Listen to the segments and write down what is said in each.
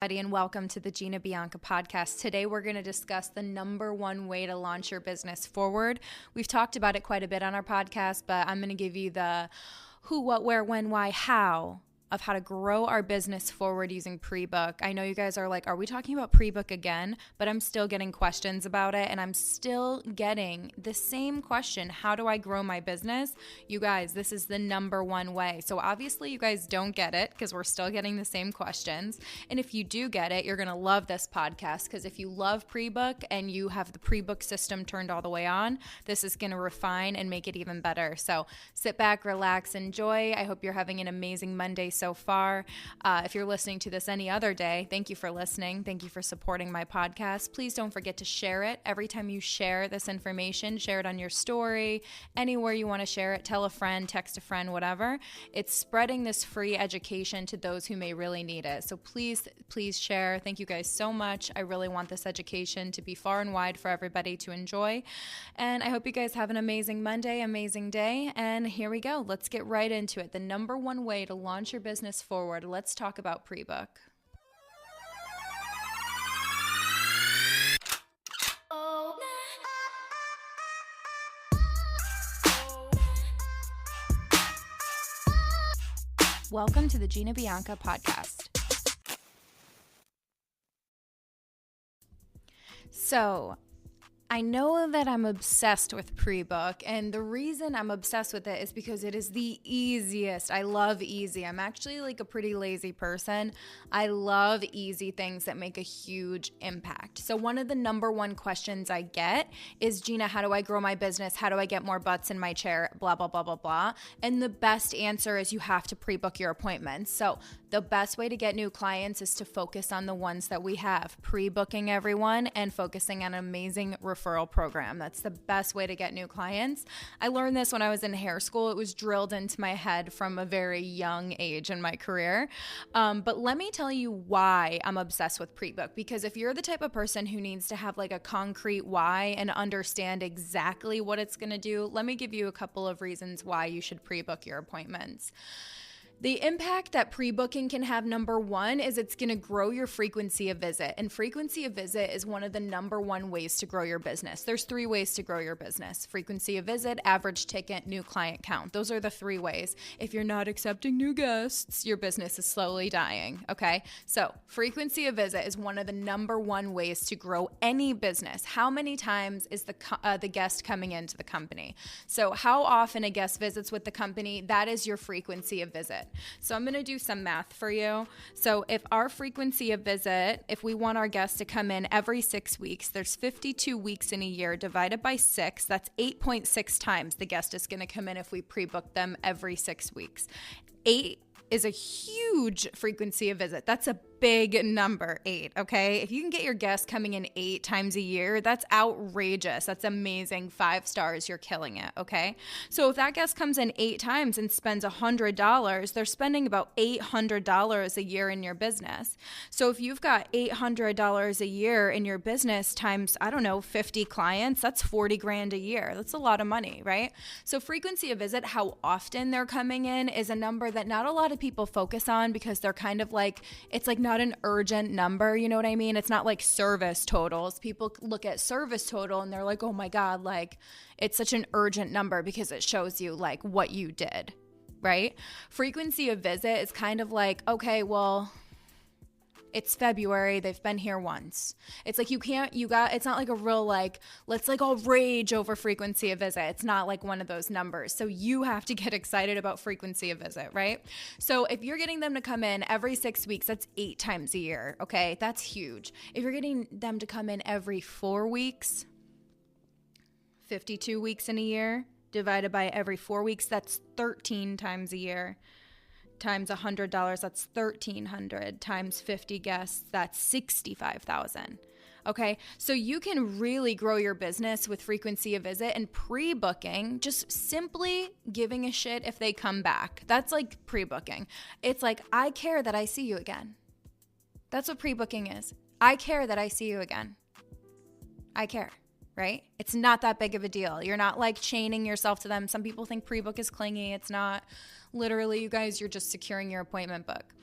And welcome to the Gina Bianca podcast. Today we're going to discuss the number one way to launch your business forward. We've talked about it quite a bit on our podcast, but I'm going to give you the who, what, where, when, why, how of how to grow our business forward using Prebook. I know you guys are like, are we talking about Prebook again? But I'm still getting questions about it, and I'm still getting the same question. How do I grow my business? You guys, this is the number one way. So obviously you guys don't get it because we're still getting the same questions. And if you do get it, you're going to love this podcast, because if you love Prebook and you have the Prebook system turned all the way on, this is going to refine and make it even better. So sit back, relax, enjoy. I hope you're having an amazing Monday so far. If you're listening to this any other day, thank you for listening. Thank you for supporting my podcast. Please don't forget to share it. Every time you share this information, share it on your story, anywhere you want to share it. Tell a friend, text a friend, whatever. It's spreading this free education to those who may really need it. So please share. Thank you guys so much. I really want this education to be far and wide for everybody to enjoy. And I hope you guys have an amazing Monday, amazing day. And here we go. Let's get right into it. The number one way to launch your business forward. Let's talk about Prebook. Welcome to the Gina Bianca podcast. So, I know that I'm obsessed with Prebook, and the reason I'm obsessed with it is because it is the easiest. I love easy. I'm actually like a pretty lazy person. I love easy things that make a huge impact. So one of the number one questions I get is, Gina, how do I grow my business? How do I get more butts in my chair? Blah, blah, blah, blah, blah. And the best answer is you have to pre-book your appointments. So the best way to get new clients is to focus on the ones that we have, pre-booking everyone and focusing on an amazing referral program. That's the best way to get new clients. I learned this when I was in hair school. It was drilled into my head from a very young age in my career. But let me tell you why I'm obsessed with Prebook, because if you're the type of person who needs to have like a concrete why and understand exactly what it's going to do, let me give you a couple of reasons why you should pre-book your appointments. The impact that pre-booking can have, number one, is it's going to grow your frequency of visit. And frequency of visit is one of the number one ways to grow your business. There's 3 ways to grow your business: frequency of visit, average ticket, new client count. Those are the 3 ways. If you're not accepting new guests, your business is slowly dying, okay? So frequency of visit is one of the number one ways to grow any business. How many times is the guest coming into the company? So how often a guest visits with the company, that is your frequency of visit. So I'm going to do some math for you. So if our frequency of visit, if we want our guests to come in every 6 weeks, there's 52 weeks in a year divided by 6. That's 8.6 times the guest is going to come in if we pre-book them every 6 weeks. 8 is a huge frequency of visit. That's a big number, 8, okay? If you can get your guests coming in 8 times a year, that's outrageous. That's amazing. 5 stars, you're killing it, okay? So if that guest comes in 8 times and spends $100, they're spending about $800 a year in your business. So if you've got $800 a year in your business times, 50 clients, that's 40 grand a year. That's a lot of money, right? So frequency of visit, how often they're coming in, is a number that not a lot of people focus on, because they're kind of like, it's like not an urgent number, you know what I mean? It's not like service totals. People look at service total and they're like, oh my God, like it's such an urgent number because it shows you like what you did, right? Frequency of visit is kind of like, okay, well, it's February, they've been here once. It's like it's not like a real like, let's like all rage over frequency of visit. It's not like one of those numbers. So you have to get excited about frequency of visit, right? So if you're getting them to come in every 6 weeks, that's 8 times a year, okay? That's huge. If you're getting them to come in every 4 weeks, 52 weeks in a year, divided by every 4 weeks, that's 13 times a year. Times $100, that's $1,300. Times 50 guests, that's $65,000. Okay, so you can really grow your business with frequency of visit and pre-booking, just simply giving a shit if they come back. That's like pre-booking. It's like, I care that I see you again. That's what pre-booking is. I care that I see you again. I care, right? It's not that big of a deal. You're not like chaining yourself to them. Some people think pre-book is clingy. It's not. Literally, you guys, you're just securing your appointment book.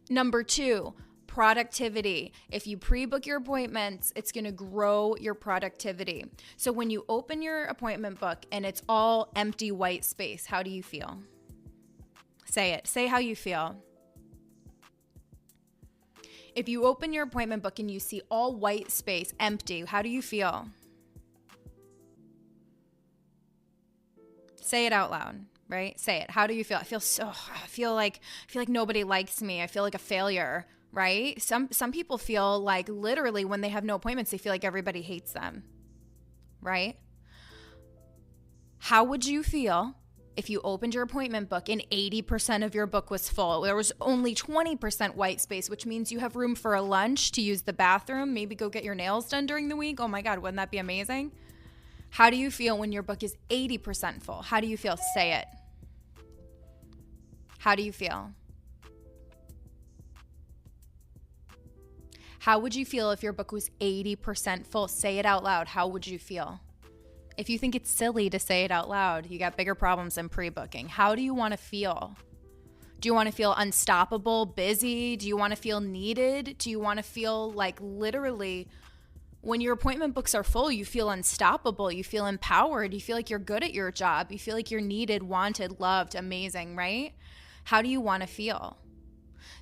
Number 2, Productivity. If you pre-book your appointments, it's going to grow your productivity. So when you open your appointment book and it's all empty white space, how do you feel? Say it. Say how you feel. If you open your appointment book and you see all white space, empty, how do you feel? Say it out loud, right? Say it. How do you feel? I feel like nobody likes me. I feel like a failure, right? Some people feel like literally when they have no appointments, they feel like everybody hates them, right? How would you feel if you opened your appointment book and 80% of your book was full? There was only 20% white space, which means you have room for a lunch, to use the bathroom, maybe go get your nails done during the week. Oh my God, wouldn't that be amazing? How do you feel when your book is 80% full? How do you feel? Say it. How do you feel? How would you feel if your book was 80% full? Say it out loud. How would you feel? If you think it's silly to say it out loud, you got bigger problems than pre-booking. How do you want to feel? Do you want to feel unstoppable, busy? Do you want to feel needed? Do you want to feel like literally when your appointment books are full, you feel unstoppable, you feel empowered, you feel like you're good at your job, you feel like you're needed, wanted, loved, amazing, right? How do you want to feel?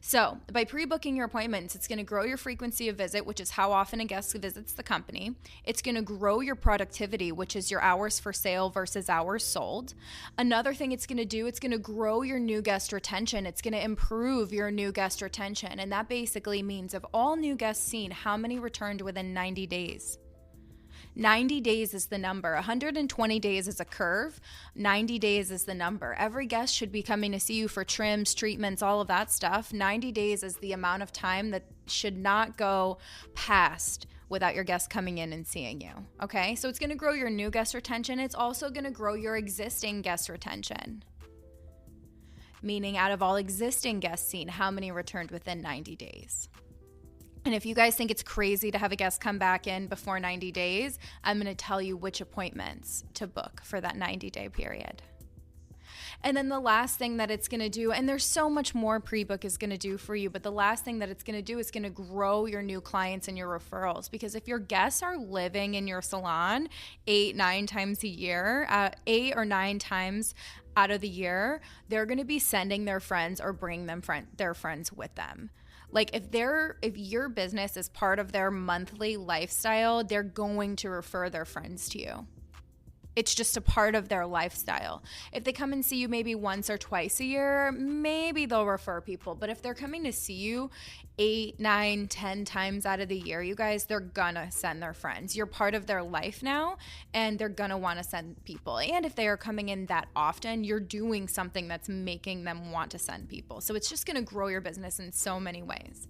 So by pre-booking your appointments, it's going to grow your frequency of visit, which is how often a guest visits the company. It's going to grow your productivity, which is your hours for sale versus hours sold. Another thing it's going to do, it's going to grow your new guest retention. It's going to improve your new guest retention. And that basically means of all new guests seen, how many returned within 90 days? 90 days is the number. 120 days is a curve. 90 days is the number. Every guest should be coming to see you for trims, treatments, all of that stuff. 90 days is the amount of time that should not go past without your guest coming in and seeing you. Okay? So it's going to grow your new guest retention. It's also going to grow your existing guest retention. Meaning out of all existing guests seen, how many returned within 90 days? And if you guys think it's crazy to have a guest come back in before 90 days, I'm going to tell you which appointments to book for that 90-day period. And then the last thing that it's going to do, and there's so much more pre-book is going to do for you, but the last thing that it's going to do is going to grow your new clients and your referrals. Because if your guests are living in your salon 8-9 times a year, 8 or 9 times out of the year, they're going to be sending their friends or bring them their friends with them. Like if your business is part of their monthly lifestyle, they're going to refer their friends to you. It's just a part of their lifestyle. If they come and see you maybe once or twice a year, maybe they'll refer people. But if they're coming to see you 8, 9, 10 times out of the year, you guys, they're gonna send their friends. You're part of their life now, and they're gonna wanna send people. And if they are coming in that often, you're doing something that's making them want to send people. So it's just gonna grow your business in so many ways.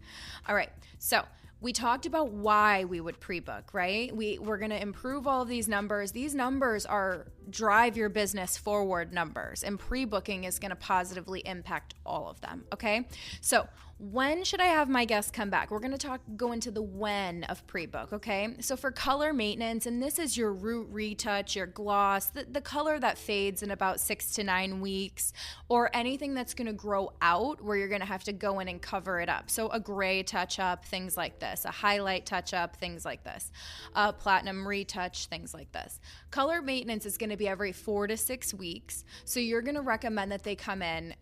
All right, so we talked about why we would pre-book, right? We're going to improve all of these numbers. These numbers are drive your business forward numbers, and pre-booking is going to positively impact all of them, okay? So when should I have my guests come back? We're going to go into the when of pre-book, okay? So for color maintenance, and this is your root retouch, your gloss, the color that fades in about 6 to 9 weeks, or anything that's going to grow out where you're going to have to go in and cover it up. So a gray touch-up, things like this, a highlight touch-up, things like this, a platinum retouch, things like this. Color maintenance is going to be every 4 to 6 weeks. So you're going to recommend that they come in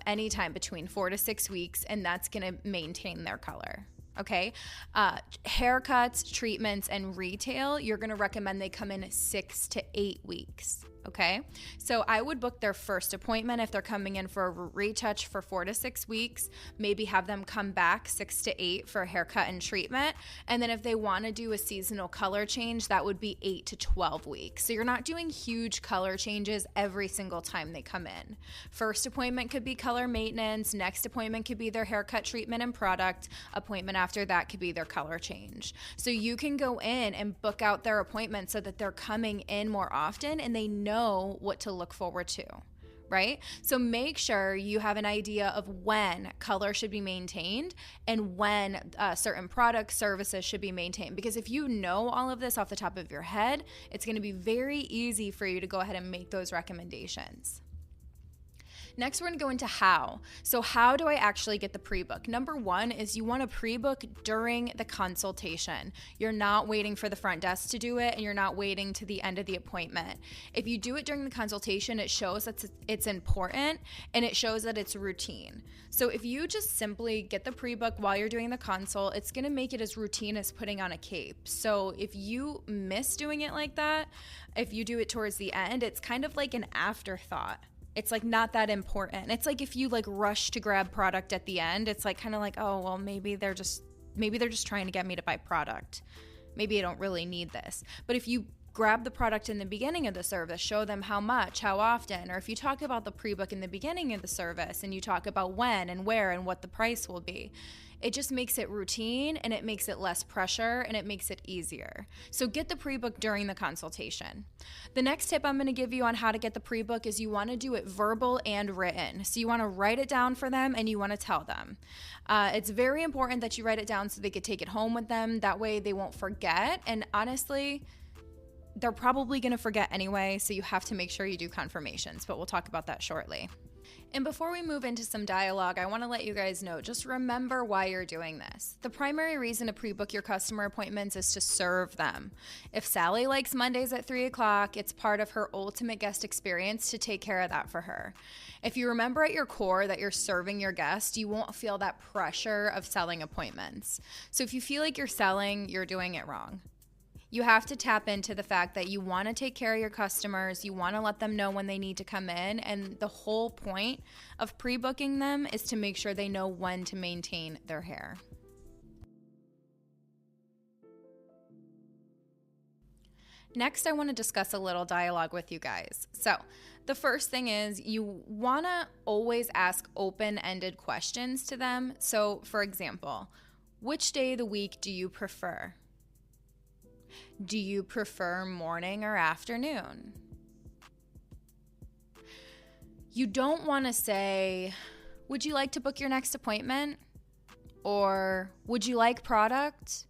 anytime between 4 to 6 weeks, and that's going to maintain their color. Okay. Haircuts, treatments, and retail, you're going to recommend they come in 6 to 8 weeks. Okay. So I would book their first appointment if they're coming in for a retouch for 4 to 6 weeks, maybe have them come back 6 to 8 for a haircut and treatment. And then if they want to do a seasonal color change, that would be 8 to 12 weeks. So you're not doing huge color changes every single time they come in. First appointment could be color maintenance. Next appointment could be their haircut, treatment, and product. Appointment after that could be their color change. So you can go in and book out their appointment so that they're coming in more often and they know what to look forward to, right? So make sure you have an idea of when color should be maintained and when certain products, services should be maintained. Because if you know all of this off the top of your head, it's going to be very easy for you to go ahead and make those recommendations. Next, we're going to go into how. So how do I actually get the pre-book? Number one is you want to pre-book during the consultation. You're not waiting for the front desk to do it, and you're not waiting to the end of the appointment. If you do it during the consultation, it shows that it's important, and it shows that it's routine. So if you just simply get the pre-book while you're doing the consult, it's going to make it as routine as putting on a cape. So if you miss doing it like that, if you do it towards the end, it's kind of like an afterthought. It's like not that important. It's like if you like rush to grab product at the end, it's like kind of like, oh, well, maybe they're just trying to get me to buy product. Maybe I don't really need this. But if you grab the product in the beginning of the service, show them how much, how often, or if you talk about the pre-book in the beginning of the service and you talk about when and where and what the price will be, it just makes it routine, and it makes it less pressure, and it makes it easier. So get the pre-book during the consultation. The next tip I'm going to give you on how to get the pre-book is you want to do it verbal and written. So you want to write it down for them, and you want to tell them. It's very important that you write it down so they could take it home with them. That way they won't forget. And honestly, they're probably going to forget anyway, so you have to make sure you do confirmations, but we'll talk about that shortly. And before we move into some dialogue, I want to let you guys know, just remember why you're doing this. The primary reason to pre-book your customer appointments is to serve them. If Sally likes Mondays at 3 o'clock, it's part of her ultimate guest experience to take care of that for her. If you remember at your core that you're serving your guest, you won't feel that pressure of selling appointments. So if you feel like you're selling, you're doing it wrong. You have to tap into the fact that you want to take care of your customers, you want to let them know when they need to come in, and the whole point of pre-booking them is to make sure they know when to maintain their hair. Next, I want to discuss a little dialogue with you guys. So, the first thing is you want to always ask open-ended questions to them. So, for example, which day of the week do you prefer? Do you prefer morning or afternoon? You don't want to say, would you like to book your next appointment? Or would you like product?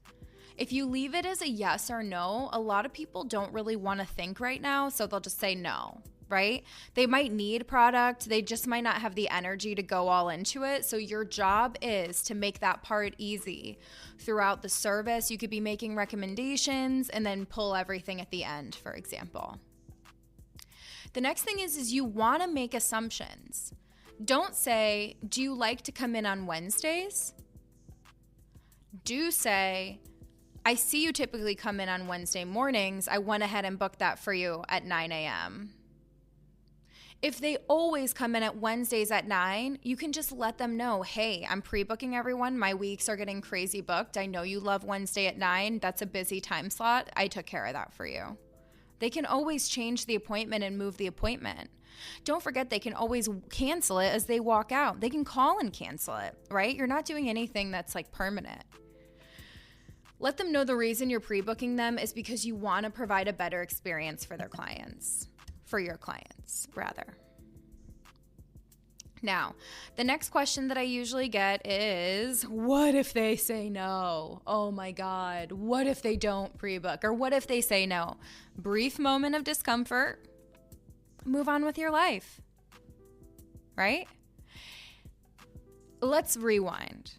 If you leave it as a yes or no, a lot of people don't really want to think right now, so they'll just say no, right? They might need product, they just might not have the energy to go all into it. So your job is to make that part easy. Throughout the service, you could be making recommendations and then pull everything at the end, for example. The next thing is you want to make assumptions. Don't say, do you like to come in on Wednesdays? Do say, I see you typically come in on Wednesday mornings. I went ahead and booked that for you at 9 a.m. If they always come in at Wednesdays at 9, you can just let them know, hey, I'm pre-booking everyone. My weeks are getting crazy booked. I know you love Wednesday at 9. That's a busy time slot. I took care of that for you. They can always change the appointment and move the appointment. Don't forget they can always cancel it as they walk out. They can call and cancel it, right? You're not doing anything that's like permanent. Let them know the reason you're pre-booking them is because you want to provide a better experience for their clients. For your clients, rather. Now, the next question that I usually get is, what if they say no? Oh my God, what if they don't pre-book? Or what if they say no? Brief moment of discomfort, move on with your life, right? Let's rewind.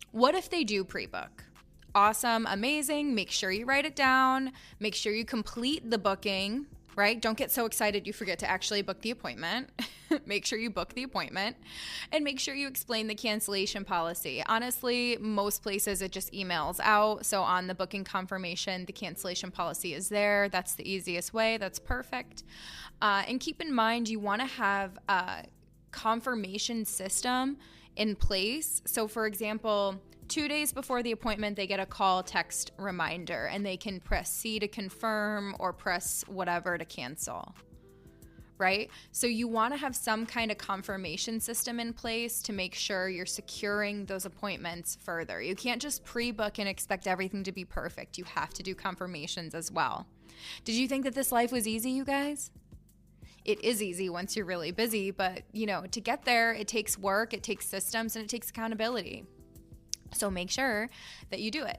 What if they do pre-book? Awesome, amazing, make sure you write it down, make sure you complete the booking, right? Don't get so excited you forget to actually book the appointment. Make sure you book the appointment and make sure you explain the cancellation policy. Honestly, most places it just emails out. So on the booking confirmation, the cancellation policy is there. That's the easiest way. That's perfect. And keep in mind, you want to have a confirmation system in place. So for example, 2 days before the appointment, they get a call, text reminder, and they can press C to confirm or press whatever to cancel, right? So you want to have some kind of confirmation system in place to make sure you're securing those appointments further. You can't just pre-book and expect everything to be perfect. You have to do confirmations as well. Did you think that this life was easy, you guys? It is easy once you're really busy, but to get there, it takes work, it takes systems, and it takes accountability. So make sure that you do it.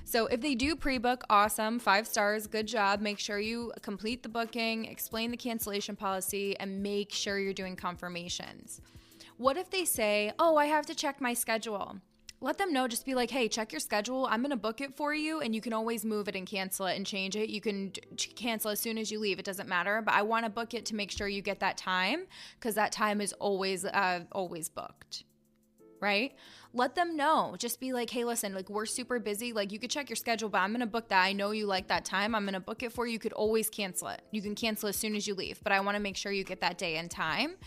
So if they do pre-book, awesome, 5 stars, good job. Make sure you complete the booking, explain the cancellation policy, and make sure you're doing confirmations. What if they say, oh, I have to check my schedule? Let them know, just be like, hey, check your schedule. I'm going to book it for you, and you can always move it and cancel it and change it. You can cancel as soon as you leave. It doesn't matter, but I want to book it to make sure you get that time, because that time is always booked, right? Let them know. Just be like, hey, listen, like, we're super busy. Like, you could check your schedule, but I'm going to book that. I know you like that time. I'm going to book it for you. You could always cancel it. You can cancel as soon as you leave, but I want to make sure you get that day and time.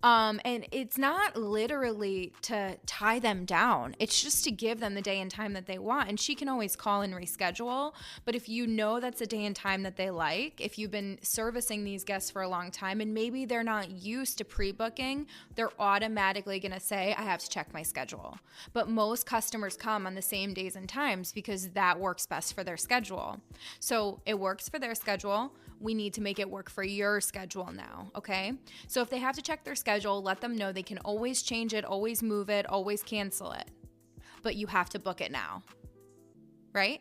And it's not literally to tie them down. It's just to give them the day and time that they want. And she can always call and reschedule. But if you know that's a day and time that they like, if you've been servicing these guests for a long time and maybe they're not used to pre-booking, they're automatically going to say, I have to check my schedule. But most customers come on the same days and times because that works best for their schedule. So it works for their schedule. We need to make it work for your schedule now, okay? So if they have to check their schedule, let them know they can always change it, always move it, always cancel it. But you have to book it now, right?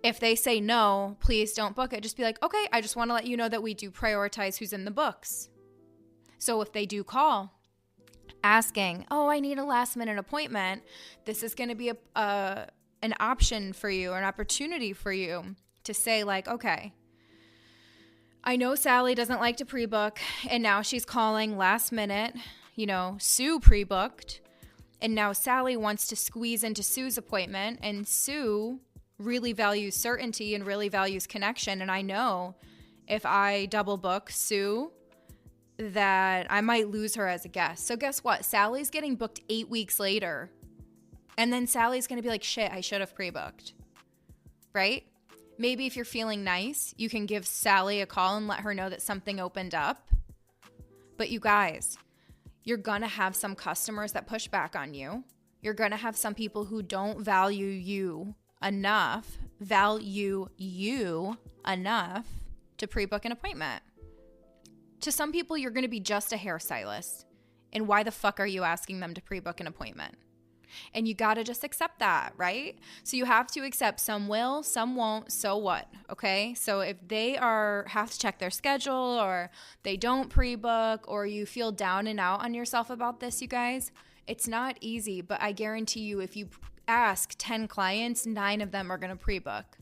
If they say no, please don't book it. Just be like, okay, I just want to let you know that we do prioritize who's in the books. So if they do call asking, oh, I need a last minute appointment, this is going to be an option for you, or an opportunity for you to say like, okay, I know Sally doesn't like to pre-book, and now she's calling last minute. You know, Sue pre-booked, and now Sally wants to squeeze into Sue's appointment, and Sue really values certainty and really values connection. And I know if I double book Sue, that I might lose her as a guest. So guess what? Sally's getting booked 8 weeks later, and then Sally's going to be like, shit, I should have pre-booked, right? Maybe if you're feeling nice, you can give Sally a call and let her know that something opened up. But you guys, you're going to have some customers that push back on you. You're going to have some people who don't value you enough to pre-book an appointment. To some people, you're going to be just a hairstylist. And why the fuck are you asking them to pre-book an appointment? And you got to just accept that, right? So you have to accept some will, some won't, so what, okay? So if they have to check their schedule, or they don't pre-book, or you feel down and out on yourself about this, you guys, it's not easy, but I guarantee you if you ask 10 clients, 9 of them are going to pre-book.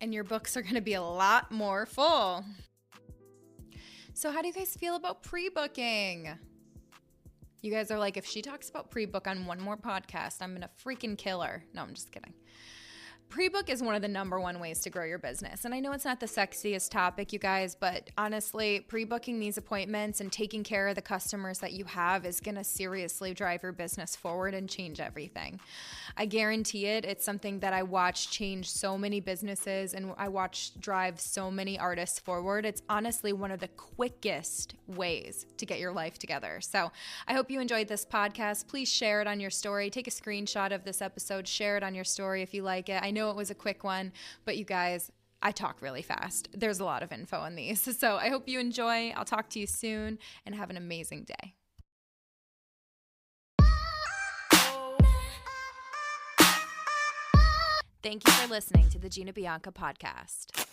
And your books are going to be a lot more full. So how do you guys feel about pre-booking? You guys are like, if she talks about pre-book on one more podcast, I'm going to freaking kill her. No, I'm just kidding. Pre-book is one of the number one ways to grow your business. And I know it's not the sexiest topic, you guys, but honestly, pre-booking these appointments and taking care of the customers that you have is going to seriously drive your business forward and change everything. I guarantee it. It's something that I watched change so many businesses, and I watched drive so many artists forward. It's honestly one of the quickest ways to get your life together. So I hope you enjoyed this podcast. Please share it on your story. Take a screenshot of this episode. Share it on your story if you like it. I know it was a quick one, but you guys, I talk really fast. There's a lot of info in these. So I hope you enjoy. I'll talk to you soon, and have an amazing day. Thank you for listening to the Gina Bianca podcast.